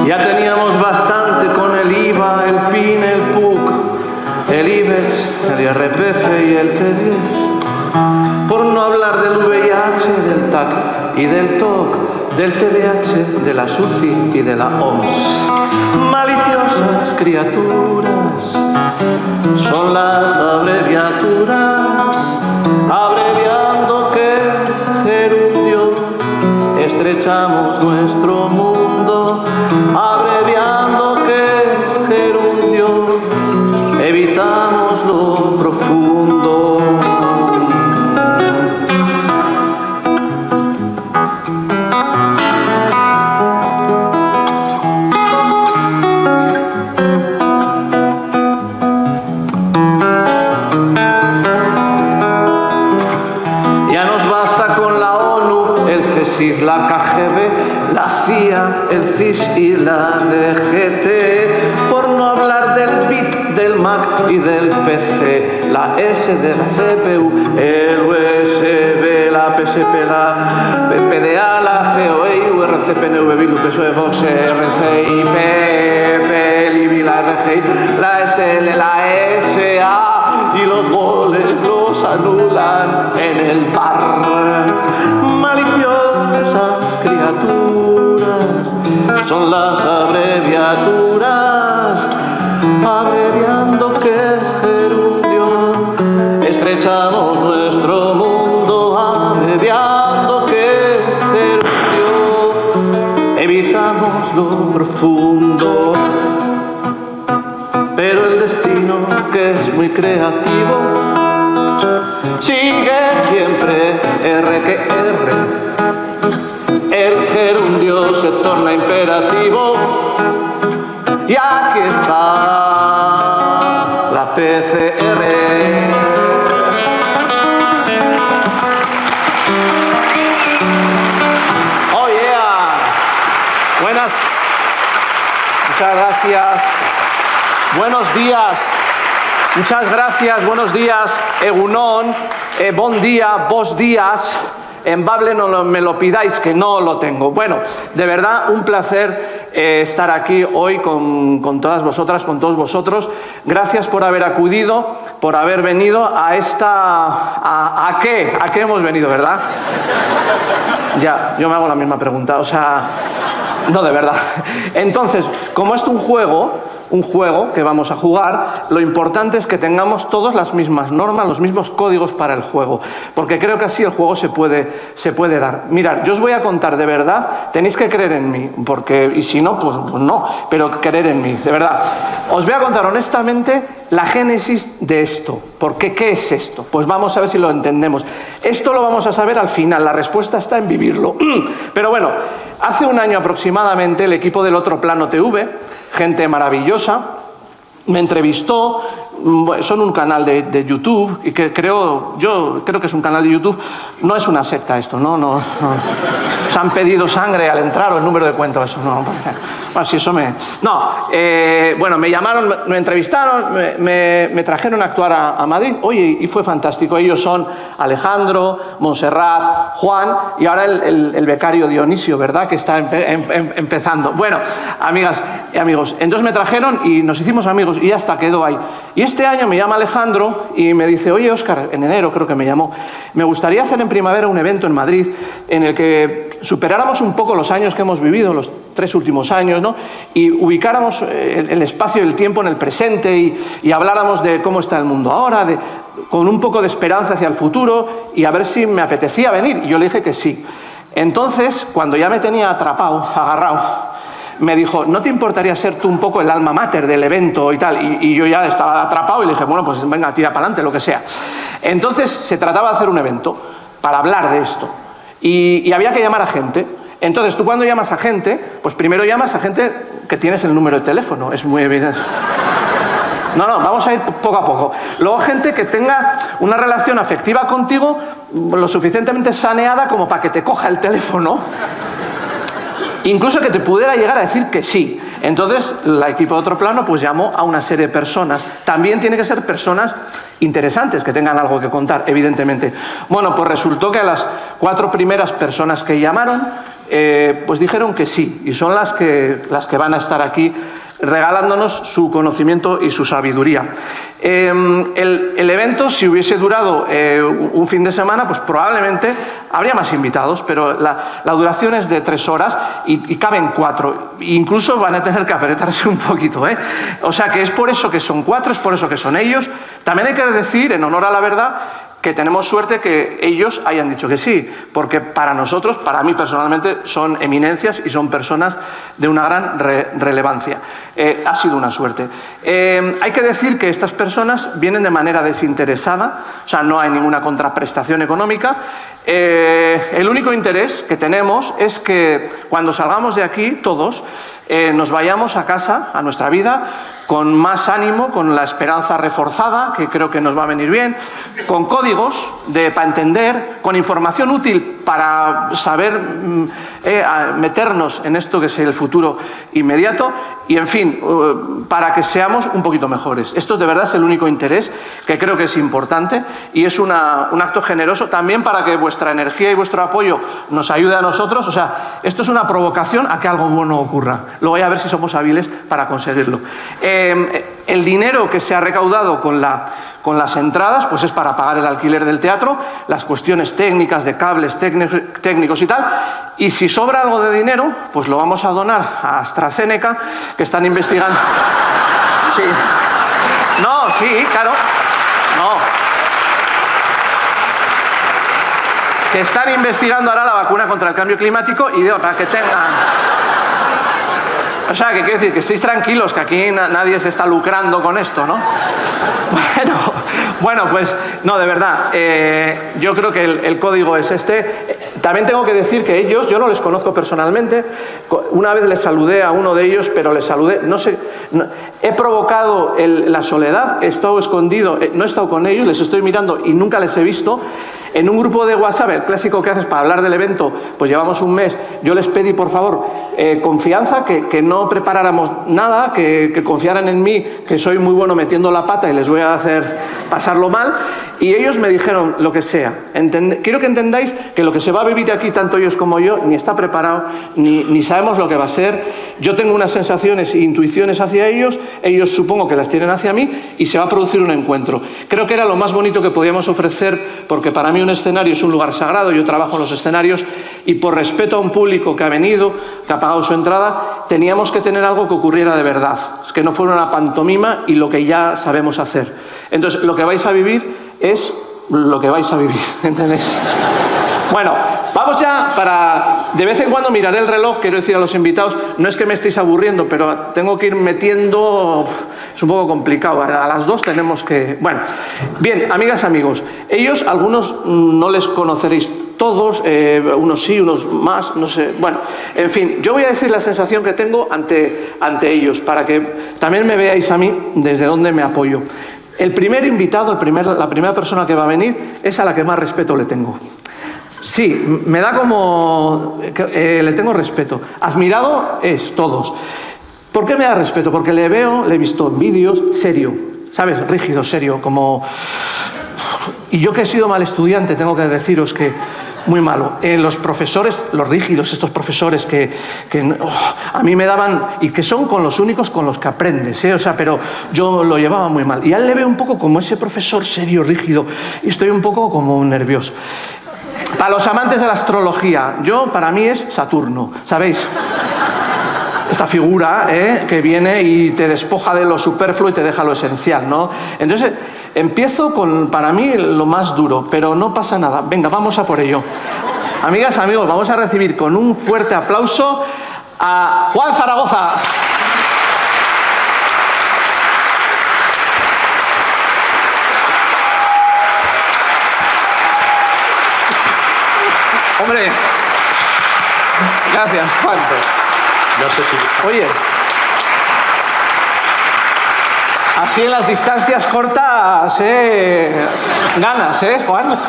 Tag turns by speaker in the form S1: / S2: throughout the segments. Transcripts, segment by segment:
S1: Ya teníamos bastante con el IVA, el PIN, el PUC, el IBEX, el IRPF y el T10. Por no hablar del VIH, del TAC y del TOC, del TDAH, de la SUCI y de la OMS. Maliciosas criaturas son las abreviaturas, abreviando que es gerundio, estrechamos nuestro mundo, abreviando que es gerundio, evitamos lo profundo. La KGB, la CIA, el CIS y la DGT, por no hablar del BIT, del Mac y del PC, la S de la CPU, el USB, la PSP, la PDA, la COE, URC, PNV, BILU, PSOE, Vox, RCI, PP, LIBI, la RGI, la SL, la SA, y los goles los anulan en el bar. Maliciosas criaturas son las abreviaturas, abreviando que es gerundio, estrechamos nuestro mundo, abreviando que es gerundio, evitamos lo profundo. Pero el destino, que es muy creativo, sigue siempre R que R. El gerundio se torna imperativo y aquí está la PCR. Oh yeah. Buenas. Muchas gracias. Buenos días. Muchas gracias. Buenos días. Egunon. Bon día. Vos días. En Bable no me lo pidáis, que no lo tengo. Bueno, de verdad, un placer estar aquí hoy con todas vosotras, con todos vosotros. Gracias por haber acudido, por haber venido a esta... ¿A qué? ¿A qué hemos venido, verdad? Ya, yo me hago la misma pregunta, o sea... No, de verdad. Entonces, como es un juego que vamos a jugar, lo importante es que tengamos todos las mismas normas, los mismos códigos para el juego, porque creo que así el juego se puede dar. Mirad, yo os voy a contar de verdad, tenéis que creer en mí, porque, y si no, pues no, pero creer en mí, de verdad. Os voy a contar honestamente la génesis de esto. ¿Por qué? ¿Qué es esto? Pues vamos a ver si lo entendemos. Esto lo vamos a saber al final, la respuesta está en vivirlo. Pero bueno, hace un año aproximadamente el equipo del Otro Plano TV, gente maravillosa, me entrevistó. Son un canal de YouTube, y que yo creo que es un canal de YouTube, no es una secta esto, no. Se han pedido sangre al entrar o el número de cuenta, eso no. Bueno, si eso me... No, bueno, me llamaron, me entrevistaron, me trajeron a actuar a Madrid, oye, y fue fantástico. Ellos son Alejandro, Montserrat, Juan, y ahora el becario Dionisio, ¿verdad?, que está empezando. Bueno, amigas y amigos, entonces me trajeron y nos hicimos amigos y hasta quedó ahí. Y este año me llama Alejandro y me dice, oye, Óscar, en enero creo que me llamó, me gustaría hacer en primavera un evento en Madrid en el que superáramos un poco los años que hemos vivido, los 3 últimos años, ¿no?, y ubicáramos el espacio y el tiempo en el presente y habláramos de cómo está el mundo ahora, con un poco de esperanza hacia el futuro, y a ver si me apetecía venir. Y yo le dije que sí. Entonces, cuando ya me tenía atrapado, agarrado, me dijo, ¿no te importaría ser tú un poco el alma mater del evento y tal? Y yo ya estaba atrapado y le dije, bueno, pues venga, tira para adelante, lo que sea. Entonces se trataba de hacer un evento para hablar de esto. Y había que llamar a gente. Entonces tú cuando llamas a gente, pues primero llamas a gente que tienes el número de teléfono. Es muy evidente. No, vamos a ir poco a poco. Luego gente que tenga una relación afectiva contigo lo suficientemente saneada como para que te coja el teléfono. Incluso que te pudiera llegar a decir que sí. Entonces, el equipo de Otro Plano pues llamó a una serie de personas. También tiene que ser personas interesantes, que tengan algo que contar, evidentemente. Bueno, pues resultó que a las 4 primeras personas que llamaron, pues dijeron que sí, y son las que van a estar aquí regalándonos su conocimiento y su sabiduría. El evento, si hubiese durado un fin de semana, pues probablemente habría más invitados, pero la duración es de 3 horas y caben 4. Incluso van a tener que apretarse un poquito, ¿eh? O sea que es por eso que son 4, es por eso que son ellos. También hay que decir, en honor a la verdad, que tenemos suerte que ellos hayan dicho que sí, porque para nosotros, para mí personalmente, son eminencias y son personas de una gran relevancia. Ha sido una suerte. Hay que decir que estas personas vienen de manera desinteresada, o sea, no hay ninguna contraprestación económica. El único interés que tenemos es que cuando salgamos de aquí, todos, nos vayamos a casa, a nuestra vida, con más ánimo, con la esperanza reforzada, que creo que nos va a venir bien, con códigos para entender, con información útil para saber meternos en esto que es el futuro inmediato y, en fin, para que seamos un poquito mejores. Esto de verdad es el único interés que creo que es importante y es un acto generoso también para que vuestra energía y vuestro apoyo nos ayude a nosotros. O sea, esto es una provocación a que algo bueno ocurra. Luego voy a ver si somos hábiles para conseguirlo. El dinero que se ha recaudado con las entradas pues es para pagar el alquiler del teatro, las cuestiones técnicas de cables técnicos y tal, y si sobra algo de dinero pues lo vamos a donar a AstraZeneca, que están investigando. Sí. No, sí, claro. No. Que están investigando ahora la vacuna contra el cambio climático y para que tengan... O sea, que quiere decir que estéis tranquilos, que aquí nadie se está lucrando con esto, ¿no? Bueno, pues no, de verdad, yo creo que el código es este. También tengo que decir que ellos, yo no les conozco personalmente, una vez les saludé a uno de ellos, pero les saludé, no sé, he provocado la soledad, he estado escondido, no he estado con ellos, les estoy mirando y nunca les he visto. En un grupo de WhatsApp, el clásico que haces para hablar del evento, pues llevamos un mes, yo les pedí, por favor, confianza, que no preparáramos nada, que confiaran en mí, que soy muy bueno metiendo la pata y les voy a hacer pasarlo mal, y ellos me dijeron lo que sea. Quiero que entendáis que lo que se va a vivir aquí, tanto ellos como yo, ni está preparado, ni sabemos lo que va a ser. Yo tengo unas sensaciones e intuiciones hacia ellos supongo que las tienen hacia mí, y se va a producir un encuentro. Creo que era lo más bonito que podíamos ofrecer, porque para mí un escenario es un lugar sagrado, yo trabajo en los escenarios, y por respeto a un público que ha venido, que ha pagado su entrada, teníamos que tener algo que ocurriera de verdad, es que no fuera una pantomima y lo que ya sabemos hacer. Entonces, lo que vais a vivir es lo que vais a vivir, ¿entendéis? Bueno, vamos ya para... De vez en cuando miraré el reloj, quiero decir a los invitados, no es que me estéis aburriendo, pero tengo que ir metiendo... Es un poco complicado, a las 2 tenemos que... Bueno, bien, amigas, amigos, ellos, algunos no les conoceréis todos, unos sí, unos más, no sé... Bueno, en fin, yo voy a decir la sensación que tengo ante ellos, para que también me veáis a mí desde dónde me apoyo. El primer invitado, la primera persona que va a venir, es a la que más respeto le tengo. Sí, me da como... le tengo respeto. Admirado es todos. ¿Por qué me da respeto? Porque le he visto en vídeos, serio, ¿sabes? Rígido, serio, como... Y yo que he sido mal estudiante, tengo que deciros que muy malo. Los profesores, los rígidos, estos profesores que a mí me daban, y que son con los únicos con los que aprendes, o sea, pero yo lo llevaba muy mal. Y a él le veo un poco como ese profesor serio, rígido, y estoy un poco como nervioso. Para los amantes de la astrología, para mí es Saturno, ¿sabéis? Esta figura que viene y te despoja de lo superfluo y te deja lo esencial, ¿no? Entonces, empiezo con, para mí, lo más duro, pero no pasa nada. Venga, vamos a por ello. Amigas, amigos, vamos a recibir con un fuerte aplauso a Juan Zaragoza. Hombre, gracias, Juan.
S2: No sé si...
S1: Oye, así en las distancias cortas, ganas, Juan.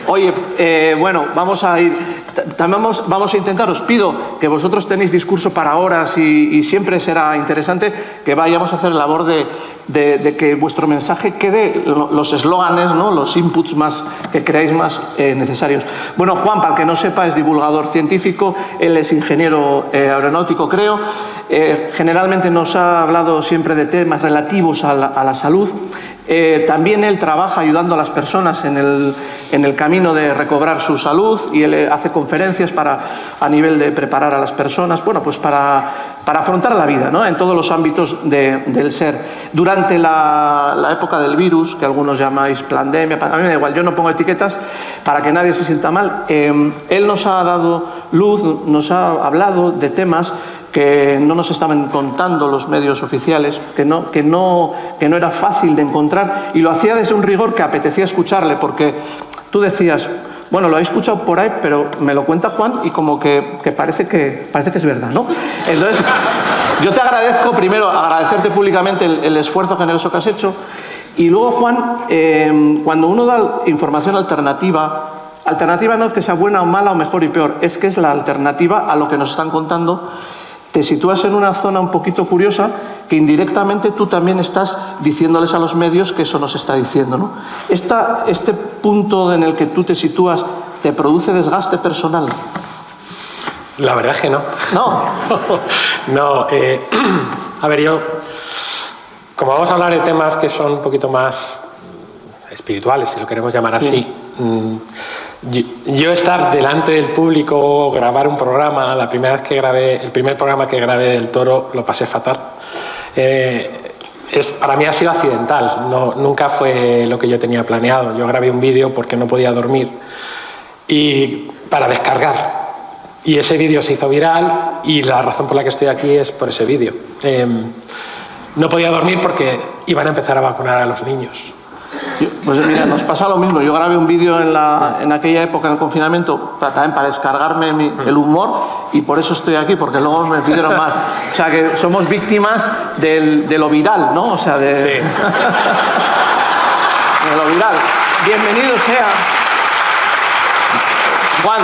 S1: Oye, bueno, vamos a ir... También vamos a intentar, os pido que vosotros tenéis discurso para horas y siempre será interesante que vayamos a hacer la labor de que vuestro mensaje quede, los eslóganes, ¿no? Los inputs más que creáis más necesarios. Bueno, Juan, para el que no sepa, es divulgador científico, él es ingeniero aeronáutico, creo. Generalmente nos ha hablado siempre de temas relativos a la salud. También él trabaja ayudando a las personas en el camino de recobrar su salud y él hace conferencias a nivel de preparar a las personas, bueno, pues para afrontar la vida, ¿no? En todos los ámbitos del ser. Durante la época del virus, que algunos llamáis pandemia, a mí me da igual, yo no pongo etiquetas para que nadie se sienta mal, él nos ha dado luz, nos ha hablado de temas que no nos estaban contando los medios oficiales, que no era fácil de encontrar, y lo hacía desde un rigor que apetecía escucharle, porque tú decías, bueno, lo he escuchado por ahí, pero me lo cuenta Juan y como que parece que es verdad, ¿no? Entonces, yo te agradezco, primero, agradecerte públicamente el esfuerzo generoso que has hecho, y luego, Juan, cuando uno da información alternativa no es que sea buena o mala o mejor y peor, es que es la alternativa a lo que nos están contando. Te sitúas en una zona un poquito curiosa que indirectamente tú también estás diciéndoles a los medios que eso nos está diciendo, ¿no? Este punto en el que tú te sitúas, ¿te produce desgaste personal?
S2: La verdad es que no.
S1: ¿No?
S2: No, a ver, yo, como vamos a hablar de temas que son un poquito más espirituales, si lo queremos llamar así, yo estar delante del público, grabar un programa, el primer programa que grabé del Toro lo pasé fatal. Para mí ha sido accidental, nunca fue lo que yo tenía planeado. Yo grabé un vídeo porque no podía dormir y para descargar. Y ese vídeo se hizo viral y la razón por la que estoy aquí es por ese vídeo. No podía dormir porque iban a empezar a vacunar a los niños.
S1: Pues mira, nos pasa lo mismo. Yo grabé un vídeo en aquella época, en el confinamiento, también para descargarme el humor, y por eso estoy aquí, porque luego me pidieron más. O sea, que somos víctimas de lo viral, ¿no? O sea, de lo viral. Bienvenido sea. Juan,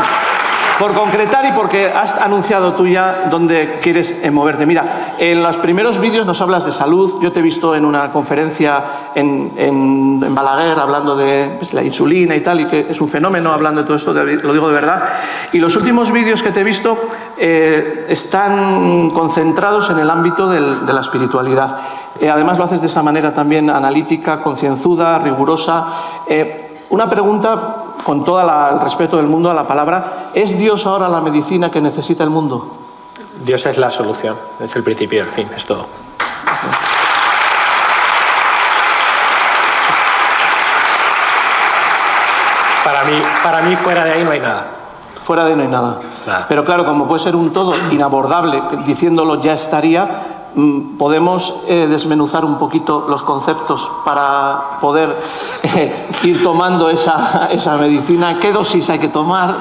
S1: por concretar y porque has anunciado tú ya dónde quieres moverte. Mira, en los primeros vídeos nos hablas de salud. Yo te he visto en una conferencia en Balaguer hablando de pues, la insulina y tal, y que es un fenómeno hablando de todo esto, lo digo de verdad. Y los últimos vídeos que te he visto están concentrados en el ámbito de la espiritualidad. Además lo haces de esa manera también analítica, concienzuda, rigurosa. Una pregunta, con todo el respeto del mundo a la palabra, ¿es Dios ahora la medicina que necesita el mundo?
S2: Dios es la solución, es el principio y el fin, es todo. Para mí fuera de ahí no hay nada.
S1: Fuera de ahí no hay nada. Pero claro, como puede ser un todo inabordable, diciéndolo ya estaría, podemos desmenuzar un poquito los conceptos para poder ir tomando esa medicina. ¿Qué dosis hay que tomar?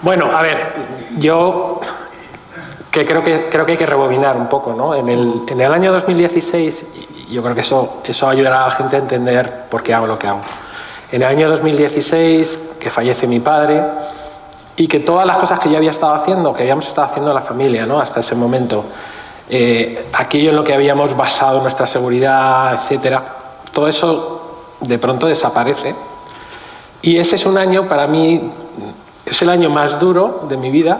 S2: Bueno, a ver, yo que creo que hay que rebobinar un poco, ¿no? En el año 2016, yo creo que eso ayudará a la gente a entender por qué hago lo que hago. En el año 2016, que fallece mi padre, y que todas las cosas que yo había estado haciendo, que habíamos estado haciendo en la familia, ¿no? Hasta ese momento, aquello en lo que habíamos basado nuestra seguridad, etcétera, todo eso de pronto desaparece. Y ese es un año, para mí, es el año más duro de mi vida,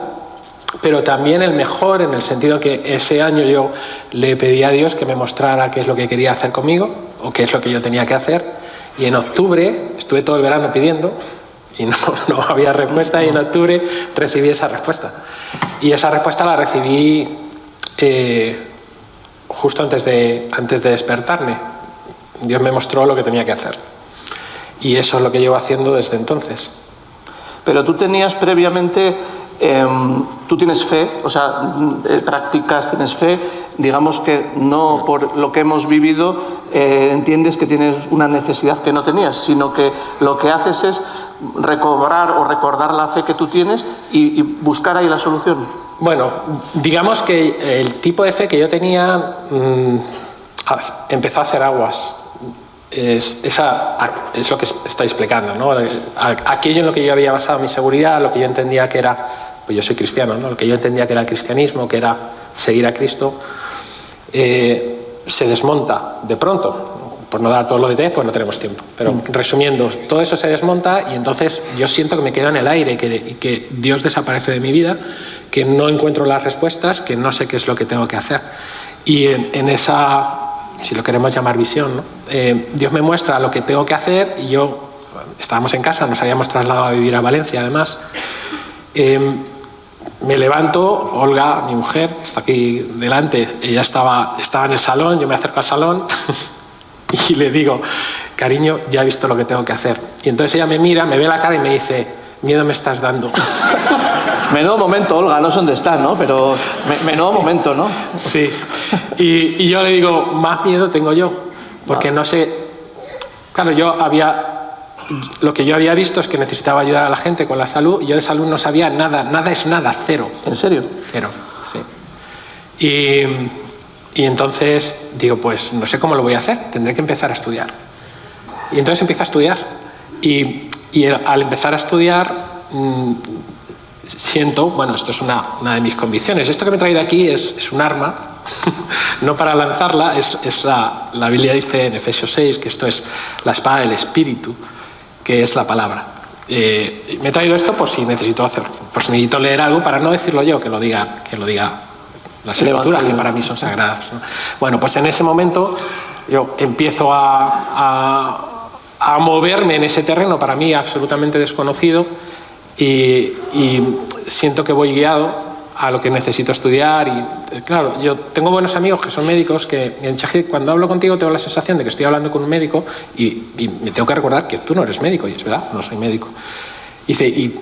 S2: pero también el mejor, en el sentido que ese año yo le pedí a Dios que me mostrara qué es lo que quería hacer conmigo, o qué es lo que yo tenía que hacer. Y en octubre, estuve todo el verano pidiendo, y no había respuesta, y en octubre recibí esa respuesta. Y esa respuesta la recibí justo antes de despertarme. Dios me mostró lo que tenía que hacer. Y eso es lo que llevo haciendo desde entonces.
S1: Pero tú tenías previamente, tú tienes fe, o sea, practicas, tienes fe, digamos que no por lo que hemos vivido entiendes que tienes una necesidad que no tenías, sino que lo que haces es recobrar o recordar la fe que tú tienes y buscar ahí la solución.
S2: Bueno, digamos que el tipo de fe que yo tenía empezó a hacer aguas. es lo que estoy explicando, ¿no? Aquello en lo que yo había basado mi seguridad, lo que yo entendía que era, pues yo soy cristiano, ¿no? Lo que yo entendía que era el cristianismo, que era seguir a Cristo, se desmonta de pronto. Por no dar todos los detalles, pues no tenemos tiempo. Pero resumiendo, todo eso se desmonta y entonces yo siento que me quedo en el aire y que Dios desaparece de mi vida, que no encuentro las respuestas, que no sé qué es lo que tengo que hacer. Y en esa, si lo queremos llamar visión, ¿no? Dios me muestra lo que tengo que hacer y yo, estábamos en casa, nos habíamos trasladado a vivir a Valencia además, me levanto, Olga, mi mujer, que está aquí delante, ella estaba en el salón, yo me acerco al salón y le digo, cariño, ya he visto lo que tengo que hacer. Y entonces ella me mira, me ve la cara y me dice, miedo me estás dando.
S1: Menudo momento, Olga, no sé dónde estás, ¿no? Pero menudo momento, ¿no?
S2: Sí. Y yo le digo, más miedo tengo yo, porque no sé. Claro, lo que yo había visto es que necesitaba ayudar a la gente con la salud y yo de salud no sabía nada, nada es nada, cero.
S1: ¿En serio?
S2: Cero, sí. Y entonces digo, pues no sé cómo lo voy a hacer, tendré que empezar a estudiar. Y entonces empiezo a estudiar. Y al empezar a estudiar, siento, bueno, esto es una de mis convicciones, esto que me he traído aquí es un arma, no para lanzarla, la Biblia dice en Efesios 6 que esto es la espada del Espíritu, que es la palabra. Me he traído esto por si necesito hacerlo, por si necesito leer algo para no decirlo yo, que lo diga las escrituras, que para mí son sagradas, ¿no? Bueno, pues en ese momento yo empiezo a moverme en ese terreno para mí absolutamente desconocido y siento que voy guiado a lo que necesito estudiar y claro, yo tengo buenos amigos que son médicos que cuando hablo contigo tengo la sensación de que estoy hablando con un médico y me tengo que recordar que tú no eres médico, y es verdad, no soy médico. Y dice, ¿y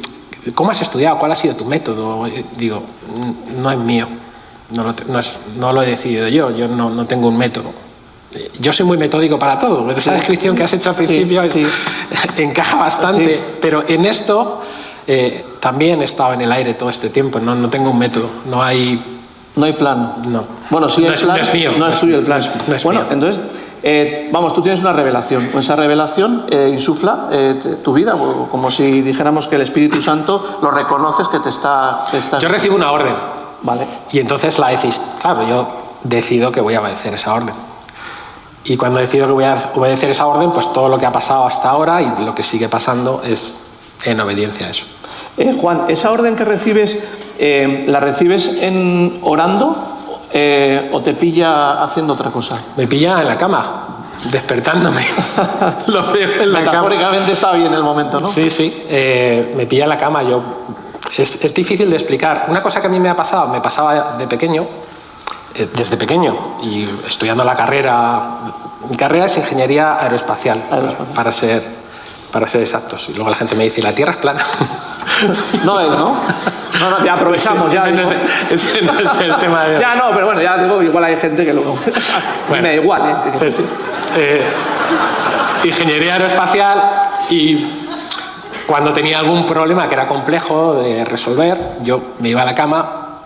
S2: cómo has estudiado? ¿Cuál ha sido tu método? Digo, no es mío. No lo he decidido yo no tengo un método. Yo soy muy metódico para todo. Esa descripción que has hecho al principio encaja bastante, pero en esto también he estado en el aire todo este tiempo. No tengo un método, no hay plan. No.
S1: Bueno, sí,
S2: no es plan, no es mío.
S1: No es tuyo el plan.
S2: No es
S1: bueno,
S2: mío.
S1: Entonces, tú tienes una revelación. Esa revelación insufla tu vida, como si dijéramos que el Espíritu Santo lo reconoces que te está...
S2: Yo recibo una orden.
S1: Vale.
S2: Y entonces claro, yo decido que voy a obedecer esa orden. Y cuando decido que voy a obedecer esa orden, pues todo lo que ha pasado hasta ahora y lo que sigue pasando es en obediencia a eso.
S1: Juan, ¿esa orden que recibes, la recibes orando o te pilla haciendo otra cosa?
S2: Me pilla en la cama, despertándome. Lo veo en la cama.
S1: Metafóricamente está bien el momento, ¿no?
S2: Sí, me pilla en la cama. Es difícil de explicar. Una cosa que a mí me pasaba de pequeño, desde pequeño, y estudiando la carrera. Mi carrera es ingeniería aeroespacial. Para ser exactos. Y luego la gente me dice, ¿y la Tierra es plana?
S1: No es, ¿no? No, ya aprovechamos.
S2: Ese no es el tema de...
S1: Ya no, pero bueno, ya digo, igual hay gente que luego... Bueno, me da igual,
S2: ingeniería aeroespacial y... Cuando tenía algún problema que era complejo de resolver, yo me iba a la cama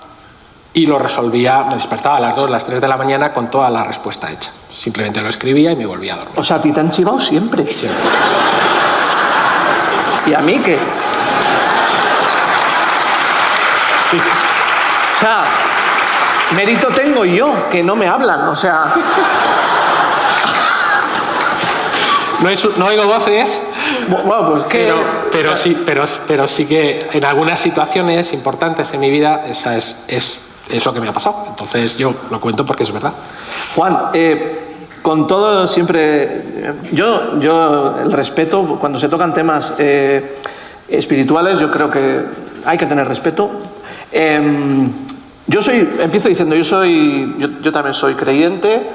S2: y lo resolvía, me despertaba a las 2, las 3 de la mañana con toda la respuesta hecha. Simplemente lo escribía y me volvía a dormir.
S1: O sea, a ti te han chivado siempre.
S2: Siempre.
S1: ¿Y a mí qué?
S2: Sí.
S1: O sea, mérito tengo yo, que no me hablan, o sea...
S2: No oigo voces,
S1: bueno, pues que...
S2: pero sí que en algunas situaciones importantes en mi vida esa es lo que me ha pasado. Entonces yo lo cuento porque es verdad.
S1: Juan, con todo siempre... Yo el respeto, cuando se tocan temas espirituales, yo creo que hay que tener respeto. Empiezo diciendo, yo también soy creyente,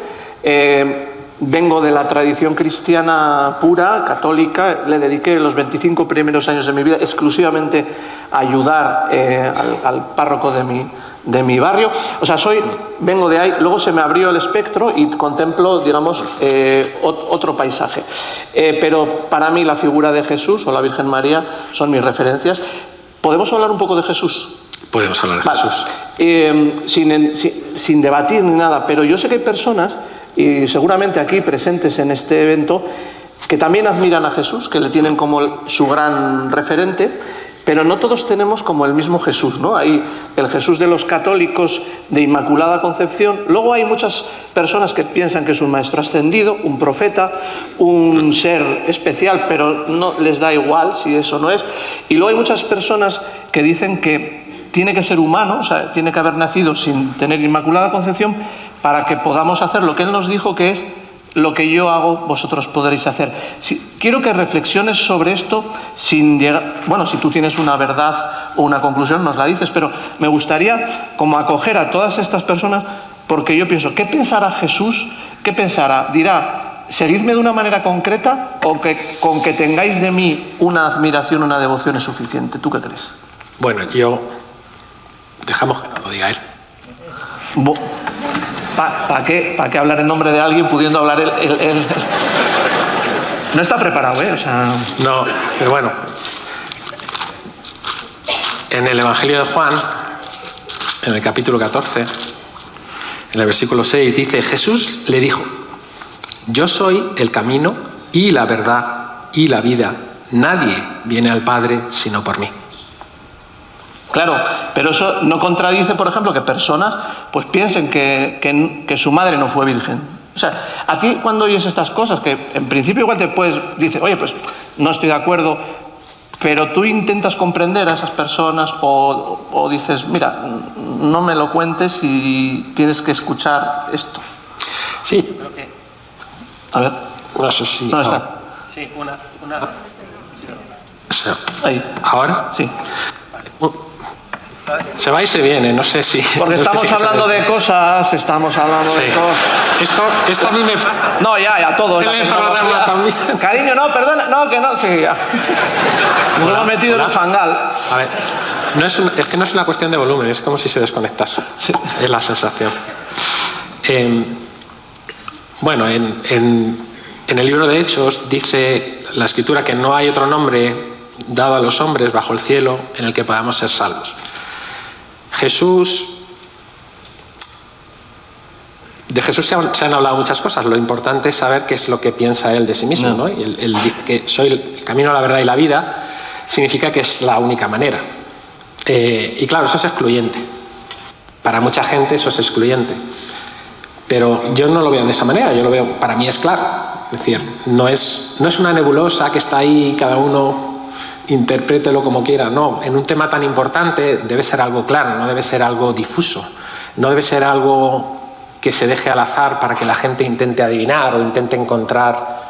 S1: vengo de la tradición cristiana pura, católica, le dediqué los 25 primeros años de mi vida exclusivamente a ayudar al párroco de mi barrio. O sea, vengo de ahí, luego se me abrió el espectro y contemplo, digamos, otro paisaje. Pero para mí la figura de Jesús o la Virgen María son mis referencias. ¿Podemos hablar un poco de Jesús?
S2: Podemos hablar de Jesús.
S1: Sin debatir ni nada, pero yo sé que hay personas... y seguramente aquí presentes en este evento, que también admiran a Jesús, que le tienen como su gran referente, pero no todos tenemos como el mismo Jesús, ¿no? Hay el Jesús de los católicos de Inmaculada Concepción, luego hay muchas personas que piensan que es un maestro ascendido, un profeta, un ser especial, pero no les da igual si eso no es, y luego hay muchas personas que dicen que tiene que ser humano, o sea, tiene que haber nacido sin tener Inmaculada Concepción para que podamos hacer lo que él nos dijo, que es: lo que yo hago, vosotros podréis hacer. Quiero que reflexiones sobre esto sin llegar... Bueno, si tú tienes una verdad o una conclusión, nos la dices, pero me gustaría como acoger a todas estas personas, porque yo pienso, ¿qué pensará Jesús? ¿Qué pensará? Dirá: seguidme de una manera concreta, o que con que tengáis de mí una admiración, una devoción es suficiente. ¿Tú qué crees?
S2: Bueno, dejamos que no lo diga él.
S1: ¿Para qué hablar en nombre de alguien pudiendo hablar él? No está preparado, ¿eh? O sea...
S2: No, pero bueno. En el Evangelio de Juan, en el capítulo 14, en el versículo 6, dice: Jesús le dijo: yo soy el camino y la verdad y la vida. Nadie viene al Padre sino por mí.
S1: Claro, pero eso no contradice, por ejemplo, que personas pues piensen que su madre no fue virgen. O sea, a ti cuando oyes estas cosas, que en principio igual te puedes decir: oye, pues no estoy de acuerdo, pero tú intentas comprender a esas personas, o dices: mira, no me lo cuentes y tienes que escuchar esto.
S2: Sí.
S1: A ver.
S2: No, eso sí.
S1: ¿Dónde está?
S2: Sí, una...
S1: Ahí.
S2: ¿Ahora?
S1: Sí.
S2: Se va y se viene, no sé si...
S1: Porque
S2: no
S1: estamos
S2: sé si
S1: hablando de cosas, estamos hablando de cosas...
S2: Esto a mí me...
S1: No, ya, todos.
S2: También.
S1: Cariño, no, perdona, no, que no, sí, ya. Nos hemos metido en el fangal.
S2: A ver, es que no es una cuestión de volumen, es como si se desconectase.
S1: Sí.
S2: Es la sensación. Bueno, en el libro de Hechos dice la Escritura que no hay otro nombre dado a los hombres bajo el cielo en el que podamos ser salvos. De Jesús se han hablado muchas cosas. Lo importante es saber qué es lo que piensa él de sí mismo, ¿no? Y él dice que soy el camino, la verdad y la vida, significa que es la única manera. Y claro, eso es excluyente. Para mucha gente eso es excluyente. Pero yo no lo veo de esa manera, yo lo veo, para mí es claro. Es decir, no es una nebulosa que está ahí, cada uno interprételo como quiera. No, en un tema tan importante debe ser algo claro, no debe ser algo difuso, no debe ser algo que se deje al azar para que la gente intente adivinar o intente encontrar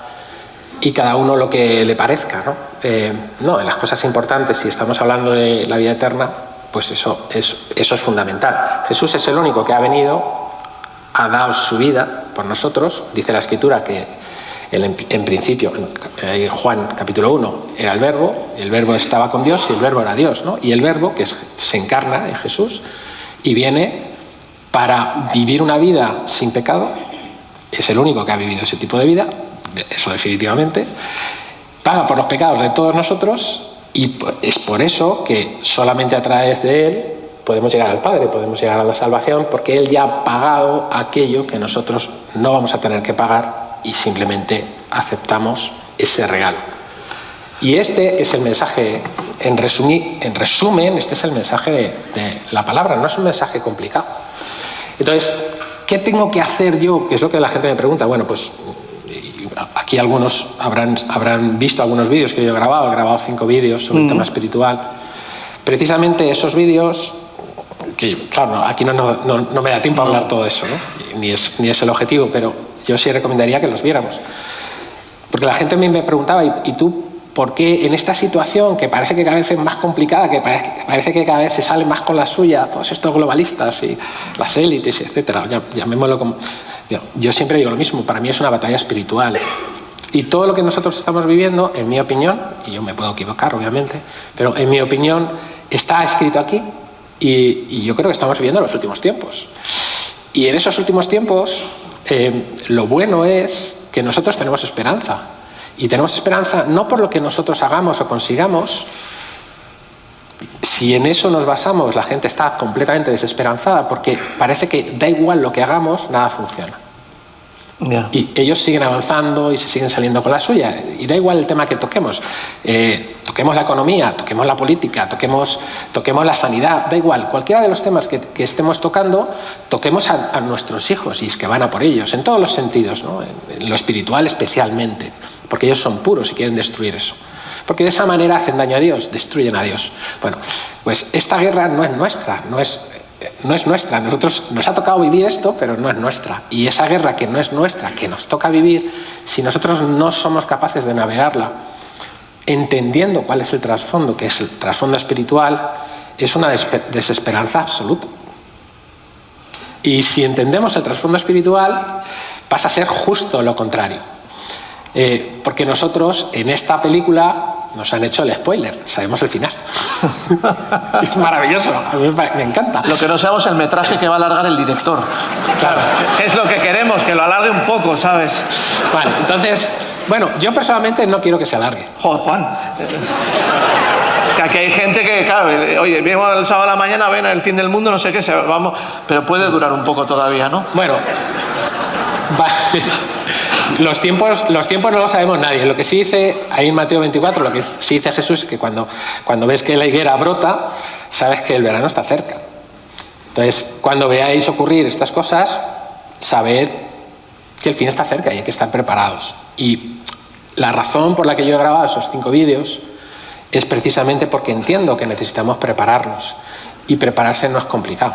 S2: y cada uno lo que le parezca, ¿no? No, en las cosas importantes, si estamos hablando de la vida eterna, pues eso es fundamental. Jesús es el único que ha venido, ha dado su vida por nosotros. Dice la Escritura que en principio, en Juan capítulo 1, era el Verbo estaba con Dios y el Verbo era Dios, ¿no? Y el Verbo, que se encarna en Jesús y viene para vivir una vida sin pecado, es el único que ha vivido ese tipo de vida, eso definitivamente, paga por los pecados de todos nosotros, y es por eso que solamente a través de él podemos llegar al Padre, podemos llegar a la salvación, porque él ya ha pagado aquello que nosotros no vamos a tener que pagar y simplemente aceptamos ese regalo. Y este es el mensaje, en resumen, este es el mensaje de la palabra, no es un mensaje complicado. Entonces, ¿qué tengo que hacer yo? Que es lo que la gente me pregunta. Bueno, pues aquí algunos habrán visto algunos vídeos que yo he grabado 5 vídeos sobre el tema espiritual. Precisamente esos vídeos, que claro, aquí no me da tiempo a hablar todo eso, ¿no? Ni es el objetivo, pero yo sí recomendaría que los viéramos. Porque la gente me preguntaba: ¿y tú por qué en esta situación que parece que cada vez es más complicada, que parece que cada vez se sale más con la suya, todos estos globalistas y las élites, etcétera, llamémoslo como... Yo siempre digo lo mismo, para mí es una batalla espiritual. Y todo lo que nosotros estamos viviendo, en mi opinión, y yo me puedo equivocar obviamente, pero en mi opinión está escrito aquí, y yo creo que estamos viviendo los últimos tiempos. Y en esos últimos tiempos, lo bueno es que nosotros tenemos esperanza. Y tenemos esperanza no por lo que nosotros hagamos o consigamos. Si en eso nos basamos, la gente está completamente desesperanzada, porque parece que da igual lo que hagamos, nada funciona.
S1: Yeah.
S2: Y ellos siguen avanzando y se siguen saliendo con la suya. Y da igual el tema que toquemos. Toquemos la economía, toquemos la política, toquemos la sanidad, da igual. Cualquiera de los temas que estemos tocando, toquemos a nuestros hijos y es que van a por ellos, en todos los sentidos, ¿no? En lo espiritual especialmente, porque ellos son puros y quieren destruir eso. Porque de esa manera hacen daño a Dios, destruyen a Dios. Bueno, pues esta guerra no es nuestra, no es nuestra. Nosotros nos ha tocado vivir esto, pero no es nuestra. Y esa guerra que no es nuestra, que nos toca vivir, si nosotros no somos capaces de navegarla, entendiendo cuál es el trasfondo, que es el trasfondo espiritual, es una desesperanza absoluta. Y si entendemos el trasfondo espiritual, pasa a ser justo lo contrario. Porque nosotros en esta película nos han hecho el spoiler, sabemos el final. Es maravilloso, a mí me encanta.
S1: Lo que no sabemos es el metraje que va a alargar el director.
S2: Claro.
S1: Es lo que queremos, que lo alargue un poco, ¿sabes?
S2: Vale, entonces, bueno, yo personalmente no quiero que se alargue.
S1: Joder, Juan. Que aquí hay gente que, claro, oye, viene el sábado a la mañana, ven el fin del mundo, no sé qué, vamos, pero puede durar un poco todavía, ¿no?
S2: Bueno, los tiempos no lo sabemos nadie. Lo que sí dice ahí en Mateo 24, lo que sí dice Jesús es que cuando ves que la higuera brota, sabes que el verano está cerca. Entonces, cuando veáis ocurrir estas cosas, sabed que el fin está cerca y hay que estar preparados. Y la razón por la que yo he grabado esos 5 vídeos es precisamente porque entiendo que necesitamos prepararnos. Y prepararse no es complicado,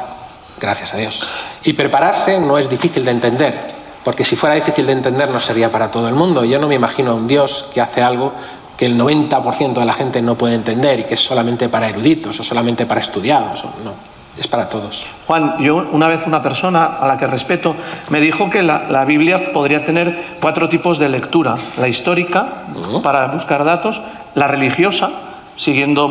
S2: gracias a Dios. Y prepararse no es difícil de entender. Porque si fuera difícil de entender no sería para todo el mundo. Yo no me imagino a un Dios que hace algo que el 90% de la gente no puede entender y que es solamente para eruditos o solamente para estudiados. No, es para todos.
S1: Juan, una vez una persona a la que respeto me dijo que la Biblia podría tener 4 tipos de lectura. La histórica, para buscar datos, la religiosa,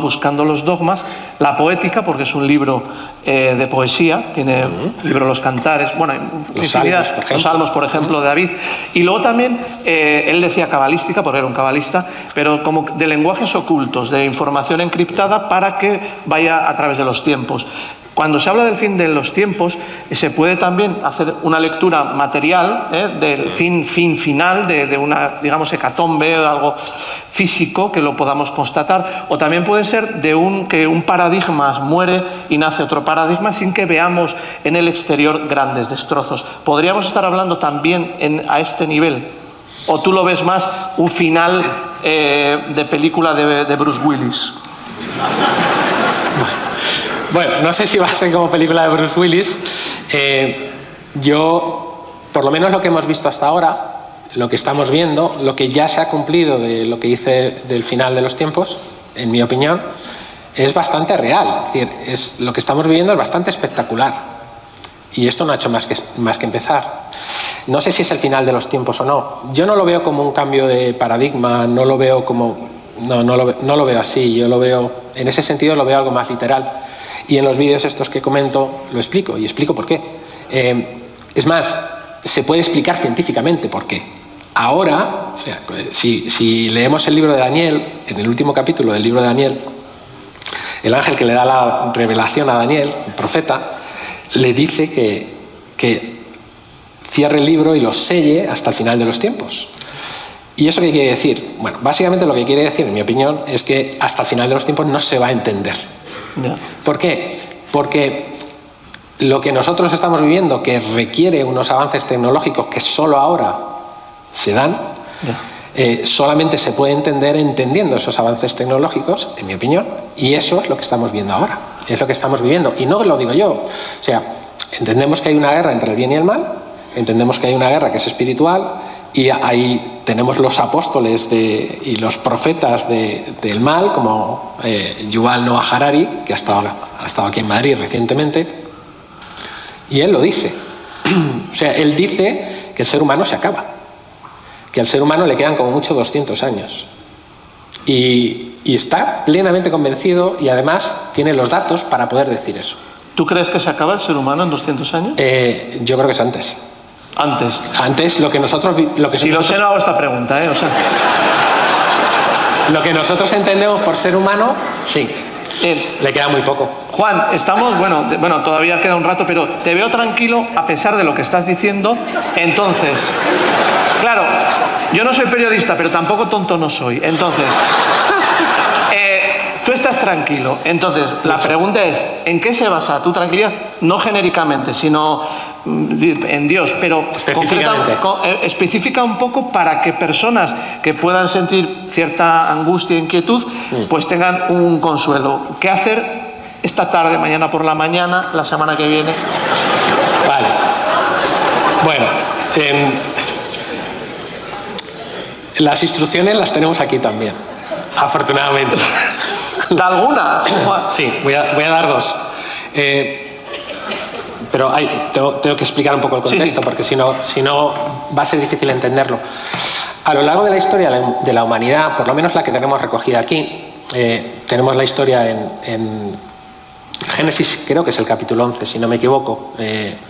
S1: buscando los dogmas, la poética, porque es un libro de poesía, tiene el libro Los Cantares, bueno,
S2: los Salmos,
S1: por ejemplo, de David, y luego también, él decía cabalística, porque era un cabalista, pero como de lenguajes ocultos, de información encriptada para que vaya a través de los tiempos. Cuando se habla del fin de los tiempos, se puede también hacer una lectura material del fin final, de una, digamos, hecatombe o algo físico que lo podamos constatar, o también puede ser que un paradigma muere y nace otro paradigma sin que veamos en el exterior grandes destrozos. ¿Podríamos estar hablando también a este nivel? ¿O tú lo ves más un final de película de Bruce Willis?
S2: Bueno, no sé si va a ser como película de Bruce Willis. Yo, por lo menos lo que hemos visto hasta ahora, lo que estamos viendo, lo que ya se ha cumplido de lo que hice del final de los tiempos, en mi opinión, es bastante real. Es decir, lo que estamos viviendo es bastante espectacular. Y esto no ha hecho más que empezar. No sé si es el final de los tiempos o no. Yo no lo veo como un cambio de paradigma, no lo veo como... No lo veo así. Yo lo veo, en ese sentido, lo veo algo más literal. Y en los vídeos estos que comento lo explico, y explico por qué. Es más, se puede explicar científicamente por qué. Ahora, o sea, si leemos el libro de Daniel, en el último capítulo del libro de Daniel, el ángel que le da la revelación a Daniel, el profeta, le dice que cierre el libro y lo selle hasta el final de los tiempos. ¿Y eso qué quiere decir? Bueno, básicamente lo que quiere decir, en mi opinión, es que hasta el final de los tiempos no se va a entender.
S1: No.
S2: ¿Por qué? Porque lo que nosotros estamos viviendo, que requiere unos avances tecnológicos que solo ahora se dan, solamente se puede entender entendiendo esos avances tecnológicos, en mi opinión, y eso es lo que estamos viendo ahora, es lo que estamos viviendo. Y no lo digo yo, o sea, entendemos que hay una guerra entre el bien y el mal, entendemos que hay una guerra que es espiritual, y ahí tenemos los apóstoles y los profetas del mal, como Yuval Noah Harari, que ha estado aquí en Madrid recientemente, y él lo dice. O sea, él dice que el ser humano se acaba, que al ser humano le quedan como mucho 200 años. Y está plenamente convencido y además tiene los datos para poder decir eso.
S1: ¿Tú crees que se acaba el ser humano en 200 años?
S2: Yo creo que es antes.
S1: Antes,
S2: lo que nosotros...
S1: Si lo sé, no hago esta pregunta, O sea...
S2: Lo que nosotros entendemos por ser humano, sí. Le queda muy poco.
S1: Juan, estamos, bueno, todavía queda un rato, pero te veo tranquilo a pesar de lo que estás diciendo. Entonces, claro, yo no soy periodista, pero tampoco tonto no soy. Entonces, tú estás tranquilo. Entonces, la pregunta es, ¿en qué se basa tu tranquilidad? No genéricamente, sino en Dios, pero especifica un poco para que personas que puedan sentir cierta angustia e inquietud, pues tengan un consuelo. ¿Qué hacer esta tarde, mañana por la mañana, la semana que viene?
S2: Vale. Bueno, las instrucciones las tenemos aquí también, afortunadamente.
S1: ¿Da alguna?
S2: Sí, voy a dar dos. Pero tengo que explicar un poco el contexto, porque si no va a ser difícil entenderlo. A lo largo de la historia de la humanidad, por lo menos la que tenemos recogida aquí, tenemos la historia en Génesis, creo que es el capítulo 11, si no me equivoco,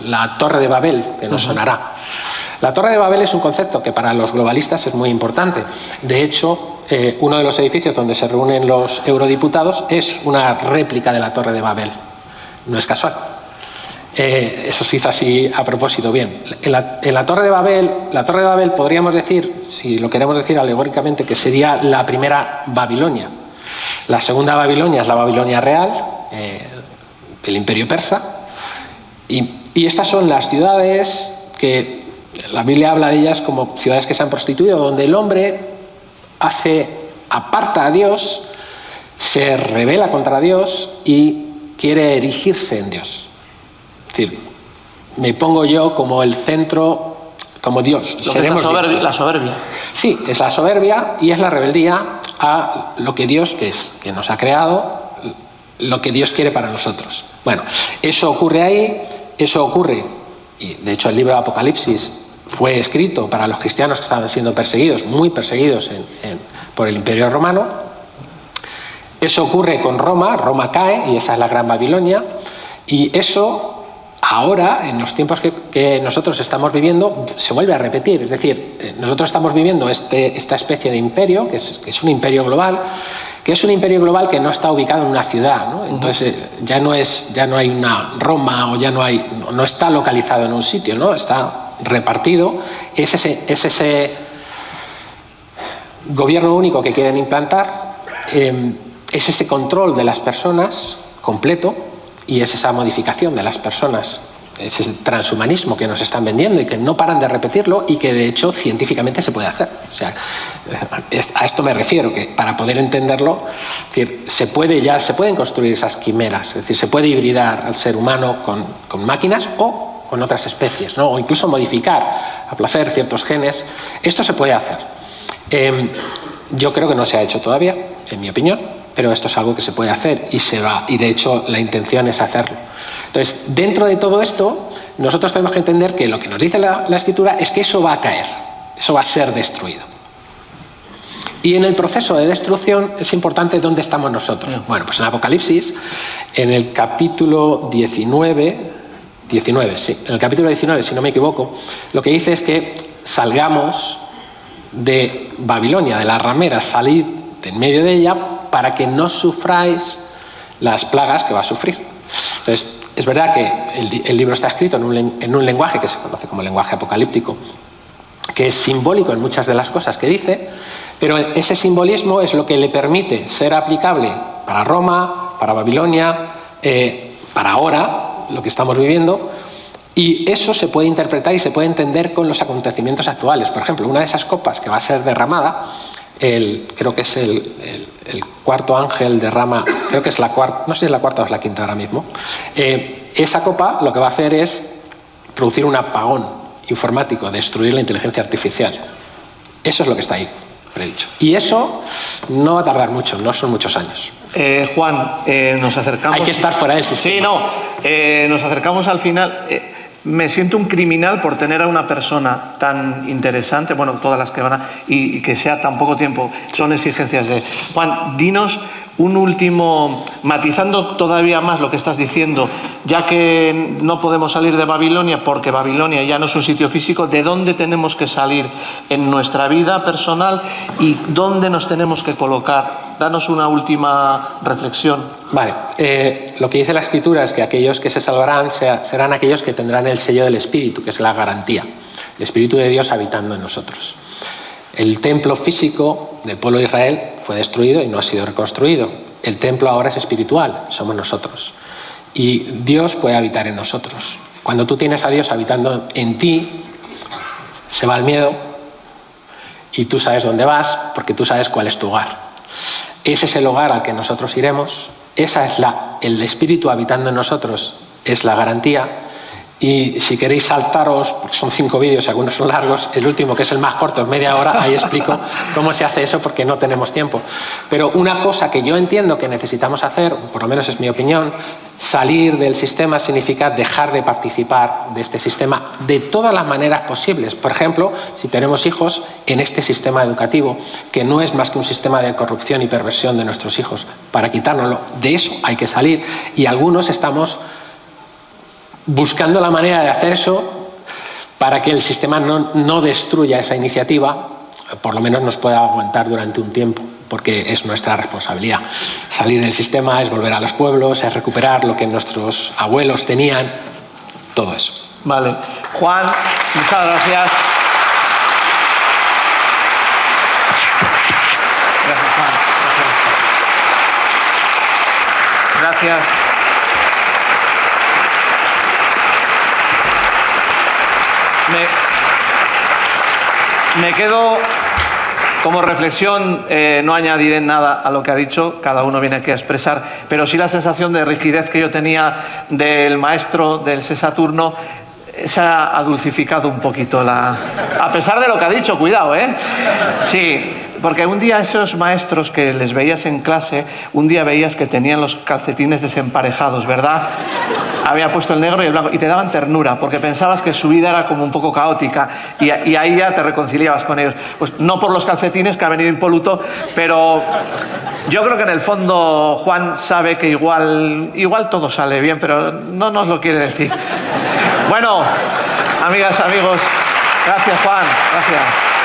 S2: la Torre de Babel, que nos sonará. La Torre de Babel es un concepto que para los globalistas es muy importante. De hecho, uno de los edificios donde se reúnen los eurodiputados es una réplica de la Torre de Babel. No es casual. Eso se hizo así a propósito. Bien, en la Torre de Babel podríamos decir, si lo queremos decir alegóricamente, que sería la primera Babilonia. La segunda Babilonia es la Babilonia real, el Imperio Persa, y estas son las ciudades que la Biblia habla de ellas como ciudades que se han prostituido, donde el hombre aparta a Dios, se rebela contra Dios y quiere erigirse en Dios. Es decir, me pongo yo como el centro, como Dios.
S1: Lo que es la soberbia.
S2: Sí, es la soberbia y es la rebeldía a lo que Dios, que nos ha creado, lo que Dios quiere para nosotros. Bueno, eso ocurre ahí, eso ocurre, y de hecho el libro de Apocalipsis fue escrito para los cristianos que estaban siendo perseguidos, muy perseguidos por el Imperio Romano. Eso ocurre con Roma cae y esa es la Gran Babilonia, y eso ahora, en los tiempos que nosotros estamos viviendo, se vuelve a repetir. Es decir, nosotros estamos viviendo esta especie de imperio, que es un imperio global, que no está ubicado en una ciudad, ¿no? Entonces ya no hay una Roma, o no está localizado en un sitio, ¿no? Está repartido. Es ese gobierno único que quieren implantar, es ese control de las personas completo, y es esa modificación de las personas, es ese transhumanismo que nos están vendiendo y que no paran de repetirlo, y que de hecho científicamente se puede hacer. O sea, a esto me refiero, que para poder entenderlo, es decir, se pueden construir esas quimeras, es decir, se puede hibridar al ser humano con máquinas o con otras especies, ¿no? O incluso modificar a placer ciertos genes. Esto se puede hacer. Yo creo que no se ha hecho todavía, en mi opinión, pero esto es algo que se puede hacer y de hecho la intención es hacerlo. Entonces, dentro de todo esto, nosotros tenemos que entender que lo que nos dice la Escritura es que eso va a caer, eso va a ser destruido. Y en el proceso de destrucción es importante dónde estamos nosotros. Bueno, pues en Apocalipsis, en el capítulo 19, en el capítulo 19, si no me equivoco, lo que dice es que salgamos de Babilonia, de la ramera, salid de en medio de ella, para que no sufráis las plagas que va a sufrir. Entonces, es verdad que el libro está escrito en un lenguaje que se conoce como lenguaje apocalíptico, que es simbólico en muchas de las cosas que dice, pero ese simbolismo es lo que le permite ser aplicable para Roma, para Babilonia, para ahora, lo que estamos viviendo, y eso se puede interpretar y se puede entender con los acontecimientos actuales. Por ejemplo, una de esas copas que va a ser derramada, creo que es el cuarto ángel derrama, creo que es la cuarta, no sé si es la cuarta o es la quinta ahora mismo. Esa copa lo que va a hacer es producir un apagón informático, destruir la inteligencia artificial. Eso es lo que está ahí predicho. Y eso no va a tardar mucho, no son muchos años.
S1: Juan, nos acercamos...
S2: Hay que estar fuera del sistema.
S1: Sí, nos acercamos al final. Me siento un criminal por tener a una persona tan interesante, bueno, todas las que van y que sea tan poco tiempo, son exigencias de... Juan, dinos un último, matizando todavía más lo que estás diciendo, ya que no podemos salir de Babilonia porque Babilonia ya no es un sitio físico, ¿de dónde tenemos que salir en nuestra vida personal y dónde nos tenemos que colocar danos una última reflexión.
S2: Vale, lo que dice la Escritura es que aquellos que se salvarán serán aquellos que tendrán el sello del Espíritu, que es la garantía, el Espíritu de Dios habitando en nosotros. El templo físico del pueblo de Israel fue destruido y no ha sido reconstruido. El templo ahora es espiritual, somos nosotros. Y Dios puede habitar en nosotros. Cuando tú tienes a Dios habitando en ti, se va el miedo y tú sabes dónde vas porque tú sabes cuál es tu hogar. Ese es el hogar al que nosotros iremos. Esa es el Espíritu habitando en nosotros, es la garantía. Y si queréis saltaros, porque son 5 vídeos y algunos son largos, el último, que es el más corto, es media hora, ahí explico cómo se hace eso porque no tenemos tiempo. Pero una cosa que yo entiendo que necesitamos hacer, por lo menos es mi opinión, salir del sistema significa dejar de participar de este sistema de todas las maneras posibles. Por ejemplo, si tenemos hijos en este sistema educativo, que no es más que un sistema de corrupción y perversión de nuestros hijos, para quitárnoslo, de eso hay que salir. Y algunos estamos buscando la manera de hacer eso para que el sistema no destruya esa iniciativa, por lo menos nos pueda aguantar durante un tiempo, porque es nuestra responsabilidad. Salir del sistema es volver a los pueblos, es recuperar lo que nuestros abuelos tenían, todo eso.
S1: Vale. Juan, muchas gracias. Gracias, Juan. Gracias. Me quedo como reflexión, no añadiré nada a lo que ha dicho, cada uno viene aquí a expresar, pero sí la sensación de rigidez que yo tenía del maestro del C. Saturno se ha adulcificado un poquito a pesar de lo que ha dicho, cuidado, Sí, porque un día esos maestros que les veías en clase, un día veías que tenían los calcetines desemparejados, ¿verdad? Había puesto el negro y el blanco, y te daban ternura, porque pensabas que su vida era como un poco caótica, y ahí ya te reconciliabas con ellos. Pues no por los calcetines, que ha venido impoluto, pero yo creo que en el fondo Juan sabe que igual todo sale bien, pero no nos lo quiere decir. Bueno, amigas, amigos, gracias Juan, gracias.